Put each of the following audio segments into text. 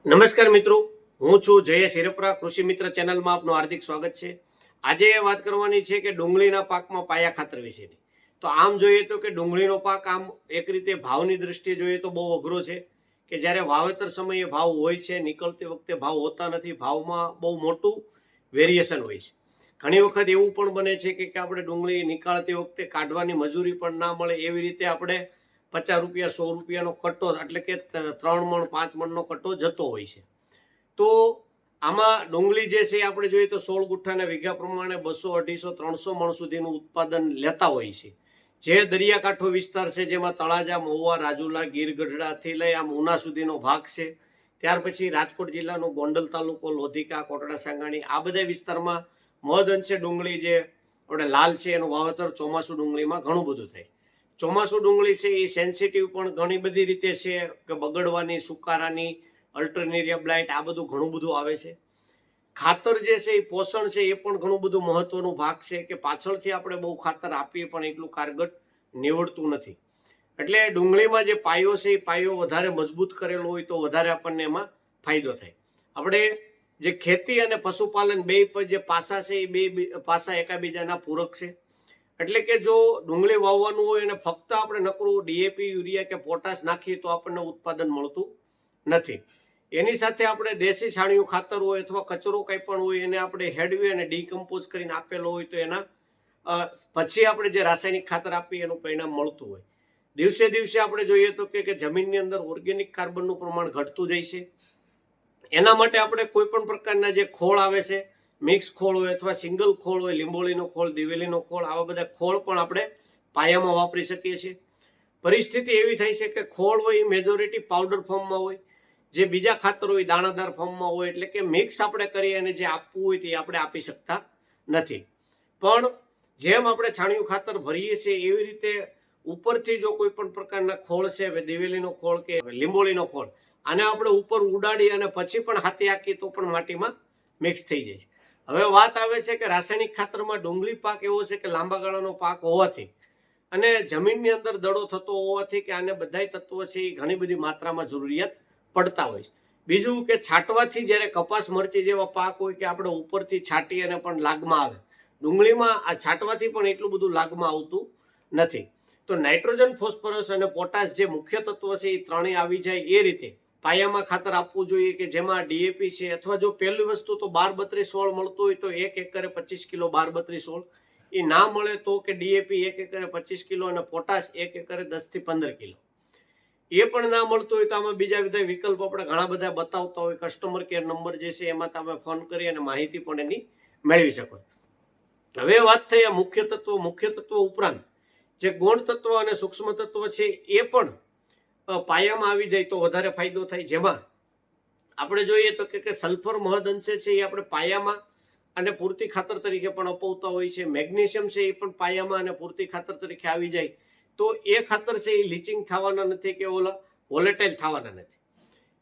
નમસ્કાર મિત્રો, હું છું જયેશ હિરપરા. કૃષિ મિત્ર ચેનલમાં આપનું હાર્દિક સ્વાગત છે. આજે વાત કરવાની છે કે ડુંગળીના પાકમાં પાયા ખાતર વિશેની. તો આમ જોઈએ તો કે ડુંગળીનો પાક આમ એક રીતે ભાવની દ્રષ્ટિએ જોઈએ તો બહુ અઘરો છે કે જ્યારે વાવેતર સમયે ભાવ હોય છે, નીકળતી વખતે ભાવ હોતા નથી. ભાવમાં બહુ મોટું વેરિએશન હોય છે. ઘણી વખત એવું પણ બને છે કે આપણે ડુંગળી નીકાળતી વખતે કાઢવાની મજૂરી પણ ના મળે, એવી રીતે આપણે 50 રૂપિયા 100 રૂપિયાનો કટ્ટો એટલે કે 3 મણ 5 મણનો કટ્ટો જતો હોય છે. તો આમાં ડુંગળી જે છે આપણે જોઈએ તો 16 ગુઠ્ઠાના વીઘા પ્રમાણે 200, 250, 300 મણ સુધીનું ઉત્પાદન લેતા હોય છે. જે દરિયાકાંઠો વિસ્તાર છે, જેમાં તળાજા, મહુવા, રાજુલા, ગીર ગઢડાથી લઈ આમ ઉના સુધીનો ભાગ છે. ત્યાર પછી રાજકોટ જિલ્લાનો ગોંડલ તાલુકો, લોધિકા, કોટડા, સાંગાણી, આ બધા વિસ્તારમાં મહદ અંશે ડુંગળી જે આપણે લાલ છે એનું વાવેતર ચોમાસુ ડુંગળીમાં ઘણું બધું થાય. ચોમાસુ ડુંગળી છે એ સેન્સિટિવ પણ ઘણી બધી રીતે છે કે બગડવાની, સુકારાની, અલ્ટરનેરિયા બ્લાઇટ, આ બધું ઘણું બધું આવે છે. ખાતર જે છે એ પોષણ છે એ પણ ઘણું બધું મહત્વનો ભાગ છે કે પાછળથી આપણે બહુ ખાતર આપીએ પણ એટલું કારગર નીવડતું નથી. એટલે ડુંગળીમાં જે પાયો છે એ પાયો વધારે મજબૂત કરેલો હોય તો વધારે આપણને એમાં ફાયદો થાય. આપણે જે ખેતી અને પશુપાલન બે જે પાસા છે એ બે પાસા એકાબીજાના પૂરક છે. એટલે કે જો ડુંગળી વાવવાનું હોય અને ફક્ત આપણે નકરું ડીએપી, યુરિયા કે પોટાશ નાખીએ તો આપણને ઉત્પાદન મળતું નથી. એની સાથે આપણે દેશી છાણિયું ખાતર હોય અથવા કચરો કંઈ પણ હોય એને આપણે હેડવી અને ડીકમ્પોઝ કરીને આપેલો હોય તો એના પછી આપણે જે રાસાયણિક ખાતર આપીએ એનું પરિણામ મળતું હોય. દિવસે દિવસે આપણે જોઈએ તો કે જમીનની અંદર ઓર્ગેનિક કાર્બનનું પ્રમાણ ઘટતું જાય છે. એના માટે આપણે કોઈ પણ પ્રકારના જે ખોળ આવે છે, મિક્સ ખોળ હોય અથવા સિંગલ ખોળ હોય, લીંબોળીનો ખોળ, દિવેલીનો ખોળ, આવા બધા ખોળ પણ આપણે પાયામાં વાપરી શકીએ છીએ. પરિસ્થિતિ એવી થાય છે કે ખોળ હોય એ મેજોરિટી પાવડર ફોર્મમાં હોય, જે બીજા ખાતર હોય દાણાદાર ફોર્મમાં હોય. એટલે કે મિક્સ આપણે કરીએ અને જે આપવું હોય તે આપણે આપી શકતા નથી. પણ જેમ આપણે છાણિયું ખાતર ભરીએ છીએ એવી રીતે ઉપરથી જો કોઈ પણ પ્રકારના ખોળ છે, દિવેલીનો ખોળ કે લીંબોળીનો ખોળ, આને આપણે ઉપર ઉડાડી અને પછી પણ હાથે હાકીએ તો પણ માટીમાં મિક્સ થઈ જાય છે. હવે વાત આવે છે કે રાસાયણિક ખાતરમાં ડુંગળી પાક એવો છે કે લાંબા ગાળાનો પાક હોવાથી અને જમીનની અંદર દડો થતો હોવાથી કે આને બધાય તત્વો છે એ ઘણી બધી માત્રામાં જરૂરિયાત પડતા હોય છે. બીજું કે છાંટવાથી જ્યારે કપાસ, મરચી જેવા પાક હોય કે આપણે ઉપરથી છાંટી અને પણ લાગમાં આવે, ડુંગળીમાં આ છાંટવાથી પણ એટલું બધું લાગમાં આવતું નથી. તો નાઇટ્રોજન, ફોસ્ફરસ અને પોટાશ જે મુખ્ય તત્વો છે એ ત્રણેય આવી જાય એ રીતે પાયામાં ખાતર આપવું જોઈએ કે જેમાં ડીએપી છે અથવા જો પહેલી વસ્તુ તો 12-32-16 મળતું હોય તો 1 એકરે 25 કિલો 12-32-16. એ ના મળે તો કે ડીએપી 1 એકરે 25 કિલો અને પોટાશ 1 એકરે 10 થી 15 કિલો. એ પણ ના મળતું હોય તો આમાં બીજા બધા વિકલ્પ આપણે ઘણા બધા બતાવતા હોય. કસ્ટમર કેર નંબર જે છે એમાં તમે ફોન કરી અને માહિતી પણ એની મેળવી શકો. હવે વાત થઈ આ મુખ્ય તત્વો ઉપરાંત જે ગૌણ તત્વ અને સૂક્ષ્મ તત્વ છે એ પણ પાયામાં આવી જાય તો વધારે ફાયદો થાય. જેમાં આપણે જોઈએ તો કે સલ્ફર મહદ અંશે છે એ આપણે પાયામાં અને પૂરતી ખાતર તરીકે પણ અપાવતા હોય છે. મેગ્નેશિયમ છે એ પણ પાયામાં અને પૂરતી ખાતર તરીકે આવી જાય તો એ ખાતર છે એ લીચિંગ થવાના નથી કે ઓલા વોલેટાઇલ થવાના નથી.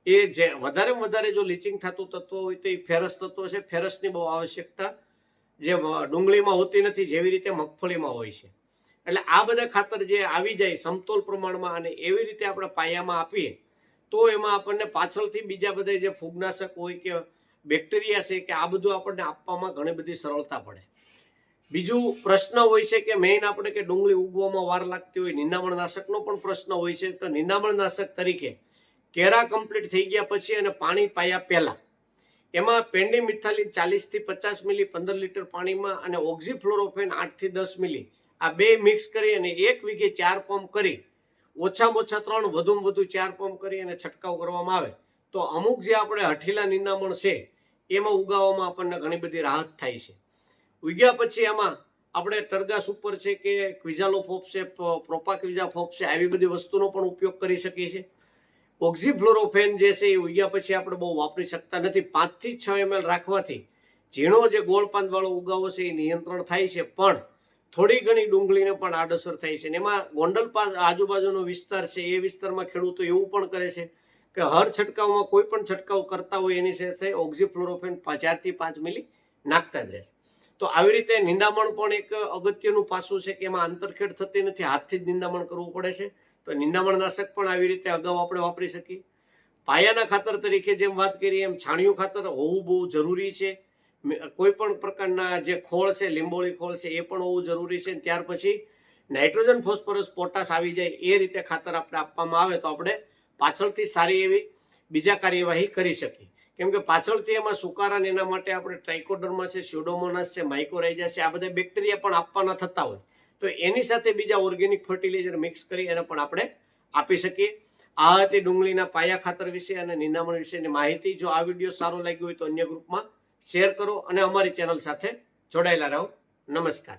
એ જે વધારે જો લીચિંગ થતું તત્વ હોય તો એ ફેરસ તત્વ છે. ફેરસની બહુ આવશ્યકતા જે ડુંગળીમાં હોતી નથી જેવી રીતે મગફળીમાં હોય છે. એટલે આ બધા ખાતર જે આવી જાય સમતોલ પ્રમાણમાં અને એવી રીતે આપણે પાયામાં આપીએ તો એમાં આપણને પાછળથી બીજા બધા જે ફૂગનાશક હોય કે બેક્ટેરિયા છે કે આ બધું આપણને આપવામાં ઘણી બધી સરળતા પડે. બીજું પ્રશ્ન હોય છે કે મેઇન આપણે કે ડુંગળી ઉગવામાં વાર લાગતી હોય, નિંદામણનાશકનો પણ પ્રશ્ન હોય છે. તો નિંદામણનાશક તરીકે કેરા કમ્પ્લીટ થઈ ગયા પછી અને પાણી પાયા પહેલા એમાં પેન્ડીમિથાલિન 40 થી 50 મિલી 15 લીટર પાણીમાં અને ઓક્ઝીફ્લોરોફેન 8 થી 10 મિલી આ બે મિક્સ કરી અને 1 વીઘે 4 પંપ કરી, ઓછામાં ઓછા 3 વધુમાં વધુ 4 પંપ કરી અને છંટકાવ કરવામાં આવે તો અમુક જે આપણે હઠીલા નિંદામણ છે એમાં ઉગાવવામાં આપણને ઘણી બધી રાહત થાય છે. ઉગ્યા પછી આમાં આપણે ટરગા સુપર છે કે ક્વિઝાલોફોપ છે, પ્રોપાક્વિઝાફોપ છે, આવી બધી વસ્તુનો પણ ઉપયોગ કરી શકીએ છીએ. ઓક્ઝીફ્લોરોફેન જે છે એ ઉગ્યા પછી આપણે બહુ વાપરી શકતા નથી. 5 થી 6 ml રાખવાથી ઝીણો જે ગોળ પાંદવાળો ઉગાવો છે એ નિયંત્રણ થાય છે, પણ થોડી ઘણી ડુંગળીને પણ આડઅસર થાય છે. એમાં ગોંડલ પાસ આજુબાજુનો વિસ્તાર છે એ વિસ્તારમાં ખેડૂતો એવું પણ કરે છે કે હર છંટકાવમાં કોઈ પણ છંટકાવ કરતા હોય એની સાથે ઓક્ઝીફ્લોરોફેન 4 થી 5 મિલી નાખતા જ રહે છે. તો આવી રીતે નિંદામણ પણ એક અગત્યનું પાસું છે કે એમાં આંતરખેડ થતી નથી, હાથથી જ નિંદામણ કરવું પડે છે. તો નિંદામણનાશક પણ આવી રીતે અગાઉ આપણે વાપરી શકીએ. પાયાના ખાતર તરીકે જેમ વાત કરીએ એમ છાણિયું ખાતર હોવું બહુ જરૂરી છે. કોઈ પણ પ્રકારના જે ખોળ છે, લીંબોળી ખોળ છે, એ પણ હોવું જરૂરી છે. ત્યાર પછી નાઇટ્રોજન, ફોસ્ફરસ, પોટાશ આવી જાય એ રીતે ખાતર આપણે આપવામાં આવે તો આપણે પાછળથી સારી એવી બીજા કાર્યવાહી કરી શકીએ. કેમ કે પાછળથી એમાં સુકારા ને એના માટે આપણે ટ્રાઇકોડર્મા છે, સ્યુડોમોનાસ છે, માઇકોરાઇઝા છે, આ બધા બેક્ટેરિયા પણ આપવાના થતા હોય તો એની સાથે બીજા ઓર્ગેનિક ફર્ટિલાઇઝર મિક્સ કરી એને પણ આપણે આપી શકીએ. આ હતી ડુંગળીના પાયા ખાતર વિશે અને નિંદામણ વિશેની માહિતી. જો આ વિડીયો સારો લાગ્યો હોય તો અન્ય ગ્રુપમાં શેર કરો અને અમારી ચેનલ સાથે જોડાયેલા રહો. નમસ્કાર.